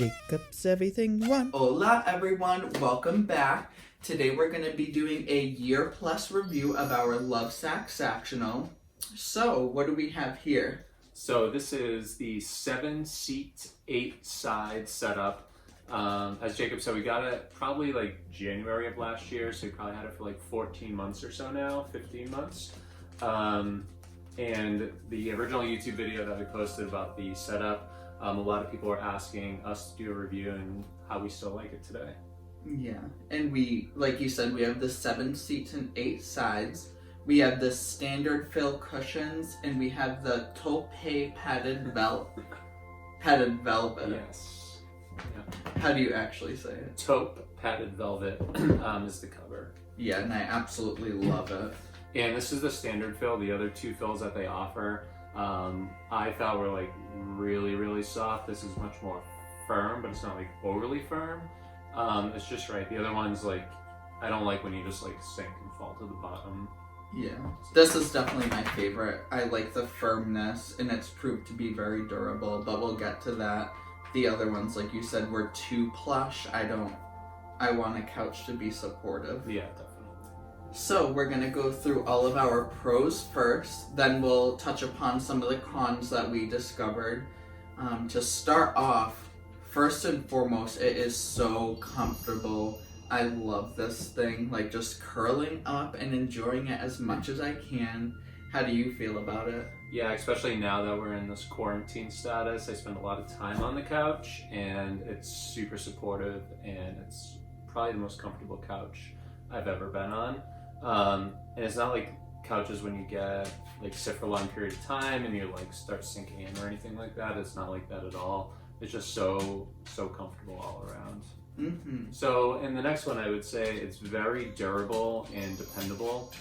Jacob's Everything One. Hola everyone, welcome back. Today we're going to be doing a year-plus review of our LoveSac Sactional. So, what do we have here? So this is the 7-seat, 8-side setup. As Jacob said, we got it probably like January of last year, so we probably had it for like 14 months or so now, 15 months. And the original YouTube video that we posted about the setup, a lot of people were asking us to do a review and how we still like it today. Yeah, and we, like you said, we have the 7 seats and 8 sides. We have the standard fill cushions, and we have the taupe padded velvet. Yes. Yeah. How do you actually say it? Taupe padded velvet is the cover. Yeah, and I absolutely love it. And this is the standard fill. The other two fills that they offer, I thought were like really soft. This is much more firm, but it's not like overly firm. It's just right. The other one's like, I don't like when you just like sink and fall to the bottom. Yeah, this is definitely my favorite. I like the firmness, and it's proved to be very durable, but we'll get to that. The other ones, like you said, were too plush. I want a couch to be supportive. Yeah, definitely. So we're going to go through all of our pros first, then we'll touch upon some of the cons that we discovered. To start off, first and foremost, it is so comfortable. I love this thing, like just curling up and enjoying it as much as I can. How do you feel about it? Yeah, especially now that we're in this quarantine status, I spend a lot of time on the couch, and it's super supportive, and it's probably the most comfortable couch I've ever been on. And it's not like couches when you get like sit for a long period of time and you like start sinking in or anything like that. It's not like that at all. It's just so comfortable all around. Mm-hmm. So in the next one, I would say it's very durable and dependable.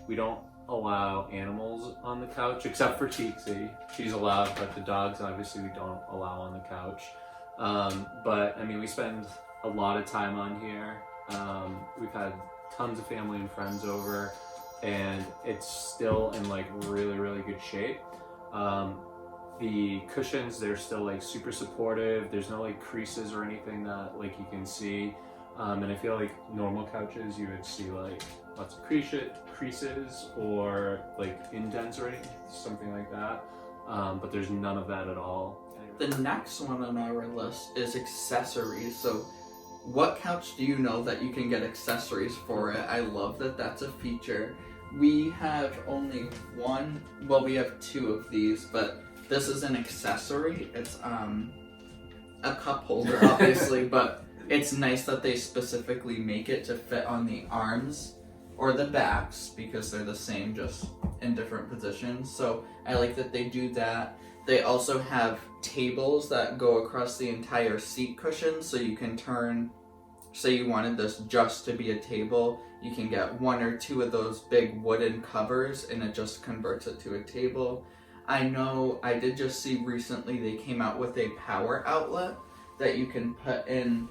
We don't allow animals on the couch except for Teaksy. She's allowed, but the dogs obviously we don't allow on the couch. But I mean, we spend a lot of time on here. We've had tons of family and friends over, and it's still in like really good shape. The cushions, they're still like super supportive. There's no like creases or anything that like you can see. And I feel like normal couches you would see like lots of creases or like indents or anything, something like that. But there's none of that at all. The next one on our list is accessories. So what couch do you know that you can get accessories for it? I love that that's a feature. We have only one, well, we have 2 of these, but this is an accessory. It's a cup holder, obviously, but it's nice that they specifically make it to fit on the arms or the backs because they're the same, just in different positions. So I like that they do that. They also have tables that go across the entire seat cushion, so you can turn, say you wanted this just to be a table, you can get 1 or 2 of those big wooden covers and it just converts it to a table. I know I did just see recently they came out with a power outlet that you can put in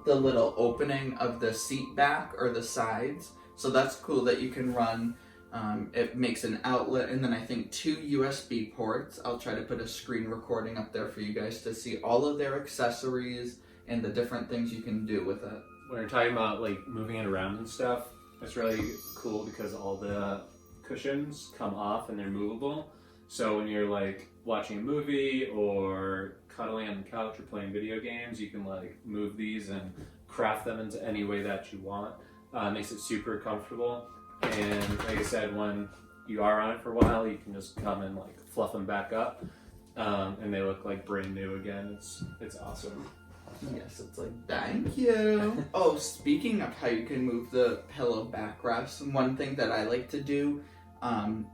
the little opening of the seat back or the sides. So that's cool that you can run. It makes an outlet and then I think 2 USB ports. I'll try to put a screen recording up there for you guys to see all of their accessories and the different things you can do with it. When you're talking about like moving it around and stuff, it's really cool because all the cushions come off and they're movable. So when you're like watching a movie or cuddling on the couch or playing video games, you can like move these and craft them into any way that you want. Makes it super comfortable. And like I said, when you are on it for a while, you can just come and like fluff them back up, and they look like brand new again. It's awesome. Yes, it's like, thank you. Oh, speaking of how you can move the pillow backrests, one thing that I like to do,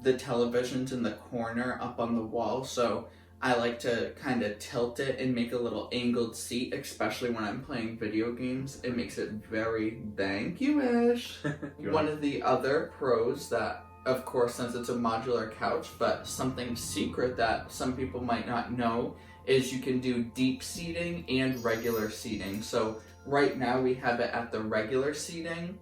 the television's in the corner up on the wall, so I like to kind of tilt it and make a little angled seat, especially when I'm playing video games. It makes it very thank you-ish. One of the other pros that, of course, since it's a modular couch, but something secret that some people might not know is you can do deep seating and regular seating. So right now we have it at the regular seating.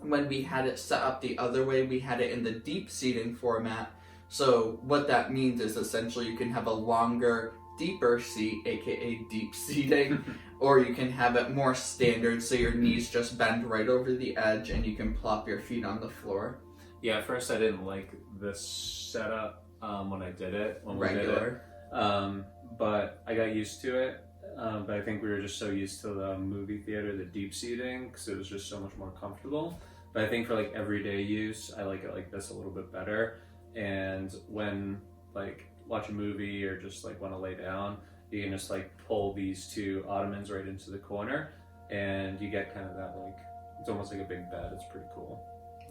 When we had it set up the other way, we had it in the deep seating format. So what that means is essentially you can have a longer deeper seat, aka deep seating, or you can have it more standard so your knees just bend right over the edge and you can plop your feet on the floor. Yeah, at first I didn't like this setup when I did it, when we did Regular. it. But I got used to it. But I think we were just so used to the movie theater, the deep seating, because it was just so much more comfortable. But I think for like everyday use, I like it like this a little bit better. And when like watch a movie or just like want to lay down, you can just like pull these two ottomans right into the corner, and you get kind of that like, it's almost like a big bed. It's pretty cool.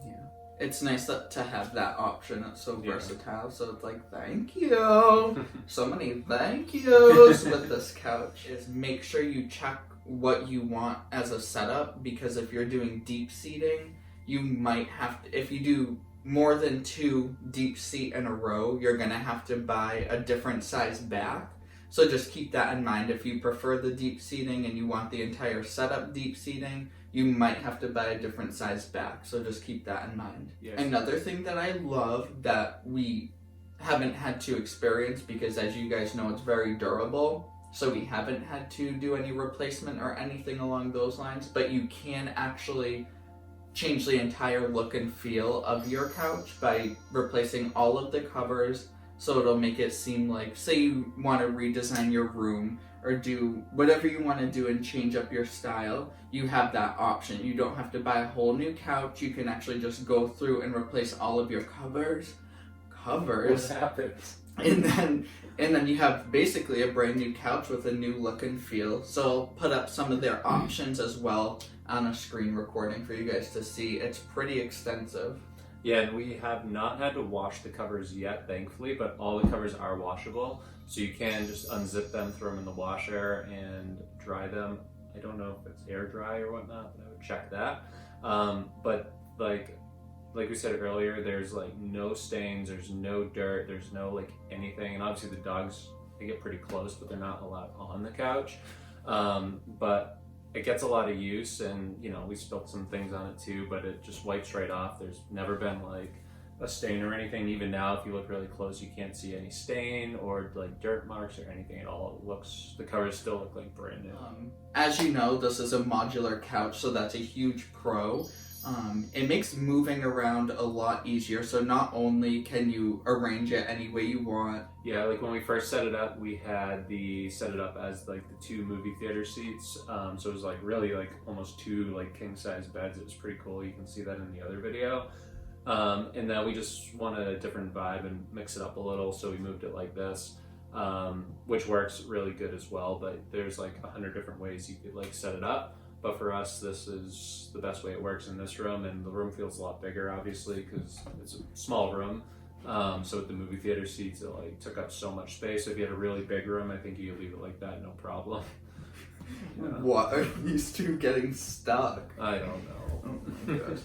Yeah. It's nice to have that option. It's so Yeah. versatile. So it's like, thank you. So many thank yous with this couch. Is make sure you check what you want as a setup, because if you're doing deep seating, you might have to, if you do more than 2 deep seat in a row, you're gonna have to buy a different size back. So just keep that in mind. If you prefer the deep seating and you want the entire setup deep seating, you might have to buy a different size back. So just keep that in mind. Yes. Another thing that I love that we haven't had to experience, because as you guys know, it's very durable, so we haven't had to do any replacement or anything along those lines, but you can actually change the entire look and feel of your couch by replacing all of the covers, so it'll make it seem like, say you want to redesign your room or do whatever you want to do and change up your style, you have that option. You don't have to buy a whole new couch. You can actually just go through and replace all of your covers. What happens? And then you have basically a brand new couch with a new look and feel. So I'll put up some of their options as well on a screen recording for you guys to see. It's pretty extensive. Yeah, and we have not had to wash the covers yet, thankfully, but all the covers are washable. So you can just unzip them, throw them in the washer, and dry them. I don't know if it's air dry or whatnot, but I would check that. But like we said earlier, there's like no stains, there's no dirt, there's no like anything. And obviously the dogs, they get pretty close, but they're not allowed on the couch. But it gets a lot of use, and you know, we spilled some things on it too, but it just wipes right off. There's never been like a stain or anything. Even now, if you look really close, you can't see any stain or like dirt marks or anything at all. It looks, the covers still look like brand new. As you know, this is a modular couch, so that's a huge pro. It makes moving around a lot easier, so not only can you arrange it any way you want. Yeah, like when we first set it up, we had set it up as like the 2 movie theater seats. So it was like really like almost 2 like king size beds. It was pretty cool. You can see that in the other video. And then we just wanted a different vibe and mix it up a little, so we moved it like this, which works really good as well. But there's like 100 different ways you could like set it up. But for us, this is the best way it works in this room, and the room feels a lot bigger, obviously, because it's a small room. So with the movie theater seats, it like took up so much space. If you had a really big room, I think you could leave it like that, no problem. Yeah. What are these two getting stuck? I don't know. Oh my gosh.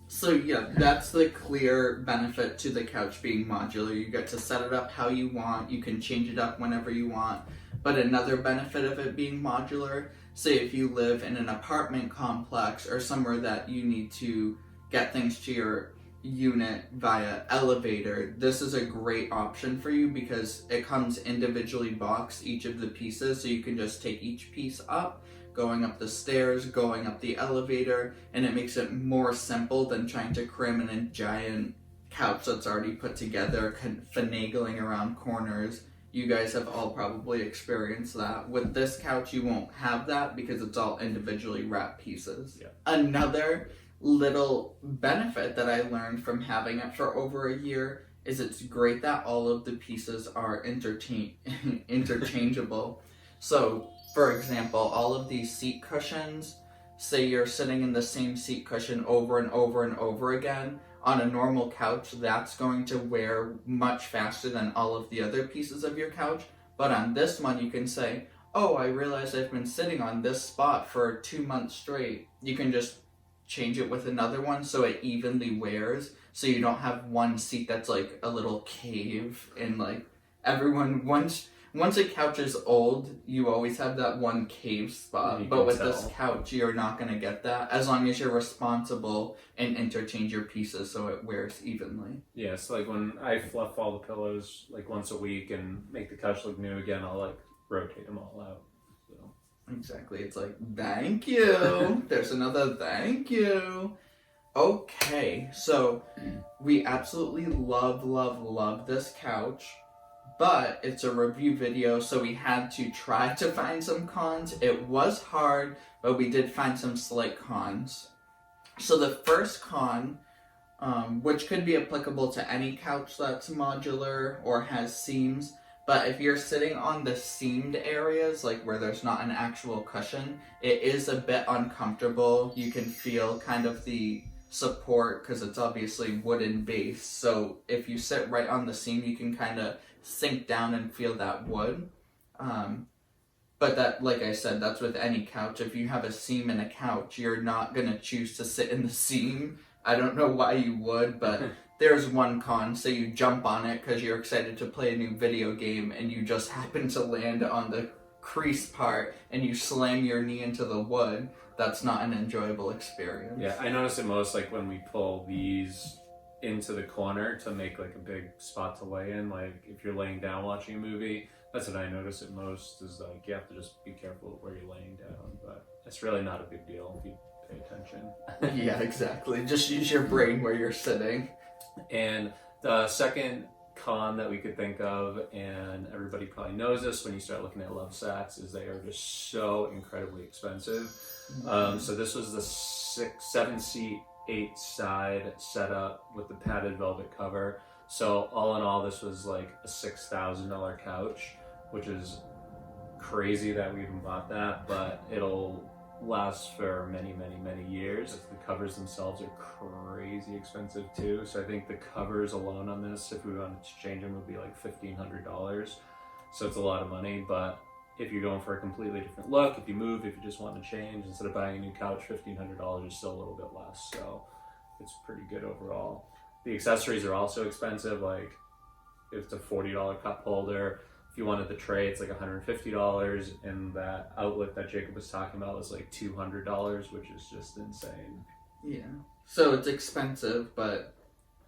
So yeah, that's the clear benefit to the couch being modular. You get to set it up how you want. You can change it up whenever you want. But another benefit of it being modular, say if you live in an apartment complex or somewhere that you need to get things to your unit via elevator, this is a great option for you because it comes individually boxed, each of the pieces, so you can just take each piece up, going up the stairs, going up the elevator, and it makes it more simple than trying to cram in a giant couch that's already put together, finagling around corners. You guys have all probably experienced that. With this couch, you won't have that because it's all individually wrapped pieces. Yeah. Another little benefit that I learned from having it for over a year is it's great that all of the pieces are interchangeable. So, for example, all of these seat cushions, say you're sitting in the same seat cushion over and over and over again, on a normal couch, that's going to wear much faster than all of the other pieces of your couch. But on this one, you can say, oh, I realize I've been sitting on this spot for 2 months straight. You can just change it with another one so it evenly wears, so you don't have one seat that's like a little cave and like everyone, once once a couch is old, you always have that one cave spot. You But can with tell. this couch, you're not going to get that as long as you're responsible and interchange your pieces so it wears evenly. Yeah, so like when I fluff all the pillows like once a week and make the couch look new again, I'll like rotate them all out. So. Exactly. It's like, thank you. There's another thank you. Okay, so we absolutely love this couch, but it's a review video, so we had to try to find some cons. It was hard, but we did find some slight cons. So the first con, which could be applicable to any couch that's modular or has seams, but if you're sitting on the seamed areas, like where there's not an actual cushion, it is a bit uncomfortable. You can feel kind of the support because it's obviously wooden base. So if you sit right on the seam, you can kind of sink down and feel that wood. But that, like I said, that's with any couch. If you have a seam in a couch, you're not going to choose to sit in the seam. I don't know why you would, but there's one con. Say you jump on it because you're excited to play a new video game and you just happen to land on the crease part and you slam your knee into the wood. That's not an enjoyable experience. Yeah, I notice it most like when we pull these into the corner to make like a big spot to lay in. Like if you're laying down watching a movie, that's what I notice it most, is like you have to just be careful where you're laying down, but it's really not a big deal if you pay attention. Yeah, exactly. Just use your brain where you're sitting. And the second con that we could think of, and everybody probably knows this when you start looking at LoveSacs, is they are just so incredibly expensive. So this was the 7-seat, 8-side setup with the padded velvet cover. So all in all, this was like a $6,000 couch, which is crazy that we even bought that, but it'll last for many years. The covers themselves are crazy expensive too. So I think the covers alone on this, if we wanted to change them, would be like $1,500. So it's a lot of money, but if you're going for a completely different look, if you move, if you just want to change, instead of buying a new couch, $1,500 is still a little bit less. So it's pretty good overall. The accessories are also expensive. Like if it's a $40 cup holder, if you wanted the tray, it's like $150, and that outlet that Jacob was talking about was like $200, which is just insane. Yeah. So it's expensive, but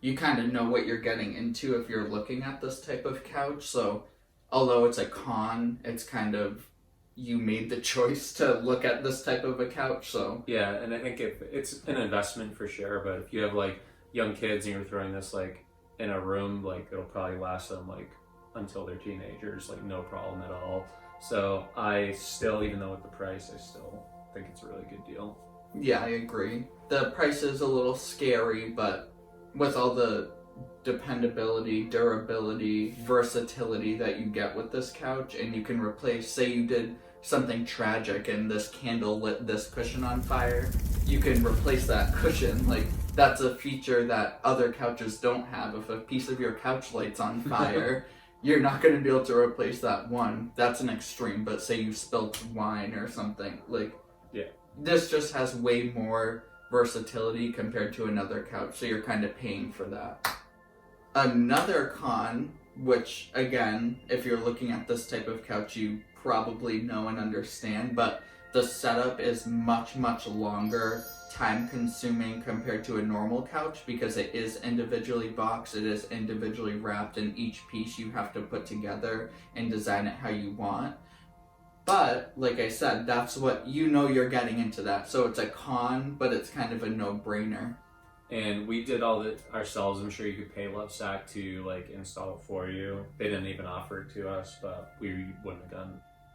you kind of know what you're getting into if you're looking at this type of couch. So although it's a con, it's kind of, you made the choice to look at this type of a couch. So yeah, and I think if it's an investment for sure, but if you have like young kids and you're throwing this like in a room, like it'll probably last them like until they're teenagers, like no problem at all. So I still, even though with the price, I still think it's a really good deal. yeah, I agree. The price is a little scary, but with all the dependability, durability, versatility that you get with this couch, and you can replace, say you did something tragic and this candle lit this cushion on fire, you can replace that cushion. Like, that's a feature that other couches don't have. If a piece of your couch lights on fire, you're not going to be able to replace that one. That's an extreme, but say you spilled wine or something, like, yeah, this just has way more versatility compared to another couch, so you're kind of paying for that. Another con, which again, if you're looking at this type of couch, you probably know and understand, but the setup is much longer, time consuming compared to a normal couch, because it is individually boxed, it is individually wrapped, and each piece you have to put together and design it how you want. But like I said, that's what, you know, you're getting into that, so it's a con, but it's kind of a no-brainer. And we did all that ourselves. I'm sure you could pay LoveSac to like install it for you. They didn't even offer it to us, but we wouldn't have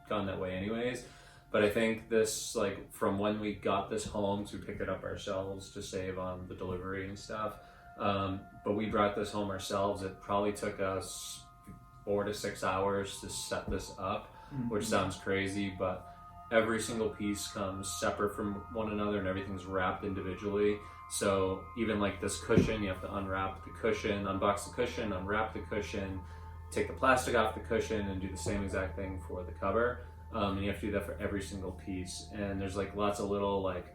gone that way anyways. But I think this, like, from when we got this home to pick it up ourselves to save on the delivery and stuff, but we brought this home ourselves. It probably took us 4 to 6 hours to set this up, which sounds crazy, but every single piece comes separate from one another and everything's wrapped individually. So even like this cushion, you have to unwrap the cushion, unbox the cushion, unwrap the cushion, take the plastic off the cushion, and do the same exact thing for the cover. And you have to do that for every single piece. And there's like lots of little, like,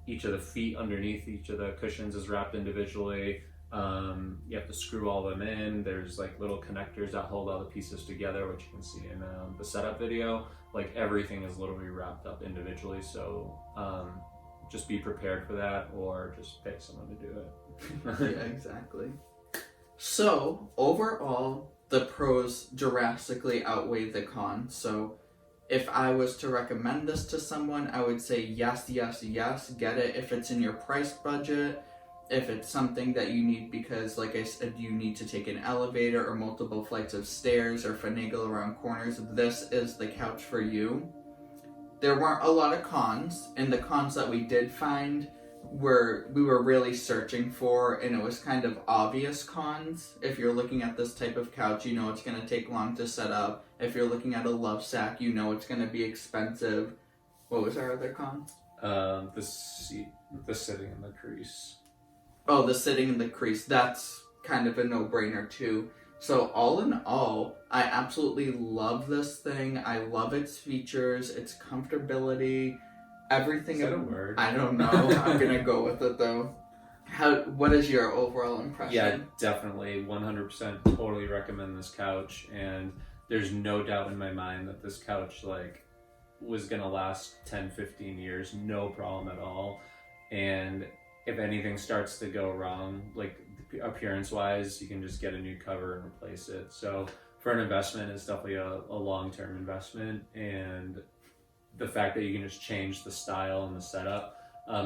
each of the feet underneath each of the cushions is wrapped individually. You have to screw all of them in. There's like little connectors that hold all the pieces together, which you can see in the setup video. Like everything is literally wrapped up individually, so just be prepared for that, or just pay someone to do it. Yeah, exactly. So overall, the pros drastically outweigh the cons. So if I was to recommend this to someone, I would say yes, yes, yes, get it if it's in your price budget. If it's something that you need because, like I said, you need to take an elevator or multiple flights of stairs or finagle around corners, this is the couch for you. There weren't a lot of cons, and the cons that we did find we were really searching for, and it was kind of obvious cons. If you're looking at this type of couch, you know it's going to take long to set up. If you're looking at a LoveSac, you know it's going to be expensive. What was our other con? The sitting in the crease. Oh, the sitting in the crease. That's kind of a no-brainer too. So all in all, I absolutely love this thing. I love its features, its comfortability, everything. Is that a word? I don't know. I'm gonna go with it though. What is your overall impression? Yeah, definitely, 100%. Totally recommend this couch, and there's no doubt in my mind that this couch was gonna last 10-15 years, no problem at all. And if anything starts to go wrong, like appearance-wise, you can just get a new cover and replace it. So for an investment, it's definitely a long-term investment, and the fact that you can just change the style and the setup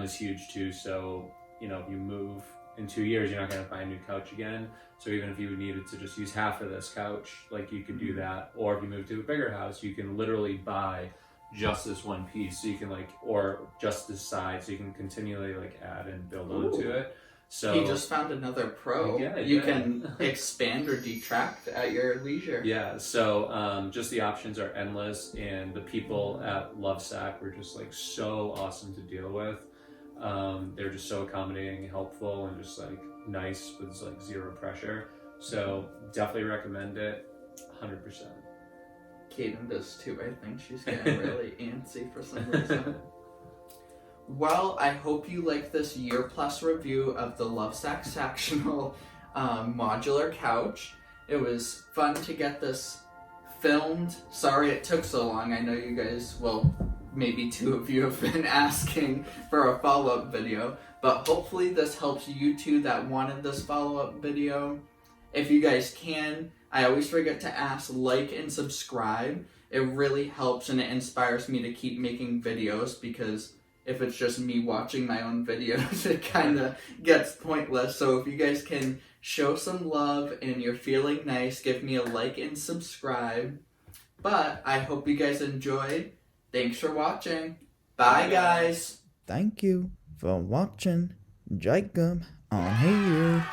is huge too. So, you know, if you move in 2 years, you're not going to buy a new couch again. So even if you needed to just use half of this couch, like you could do that. Or if you move to a bigger house, you can literally buy just this one piece, so you can or just this side, so you can continually add and build onto it. So he just found another pro. Yeah, you can expand or detract at your leisure. Yeah, so just the options are endless, and the people at LoveSac were just so awesome to deal with. They're just so accommodating, helpful, and just nice with zero pressure. So definitely recommend it, 100%. Kaden does too. I think she's getting really antsy for some reason. Well, I hope you like this year-plus review of the LoveSac Sactional modular couch. It was fun to get this filmed. Sorry it took so long. I know you guys, well, maybe two of you have been asking for a follow-up video, but hopefully this helps you two that wanted this follow-up video. If you guys can, I always forget to ask, like and subscribe. It really helps, and it inspires me to keep making videos, because if it's just me watching my own videos, it kind of gets pointless. So if you guys can show some love and you're feeling nice, give me a like and subscribe. But I hope you guys enjoyed. Thanks for watching. Bye, guys. Thank you for watching Jacob on here.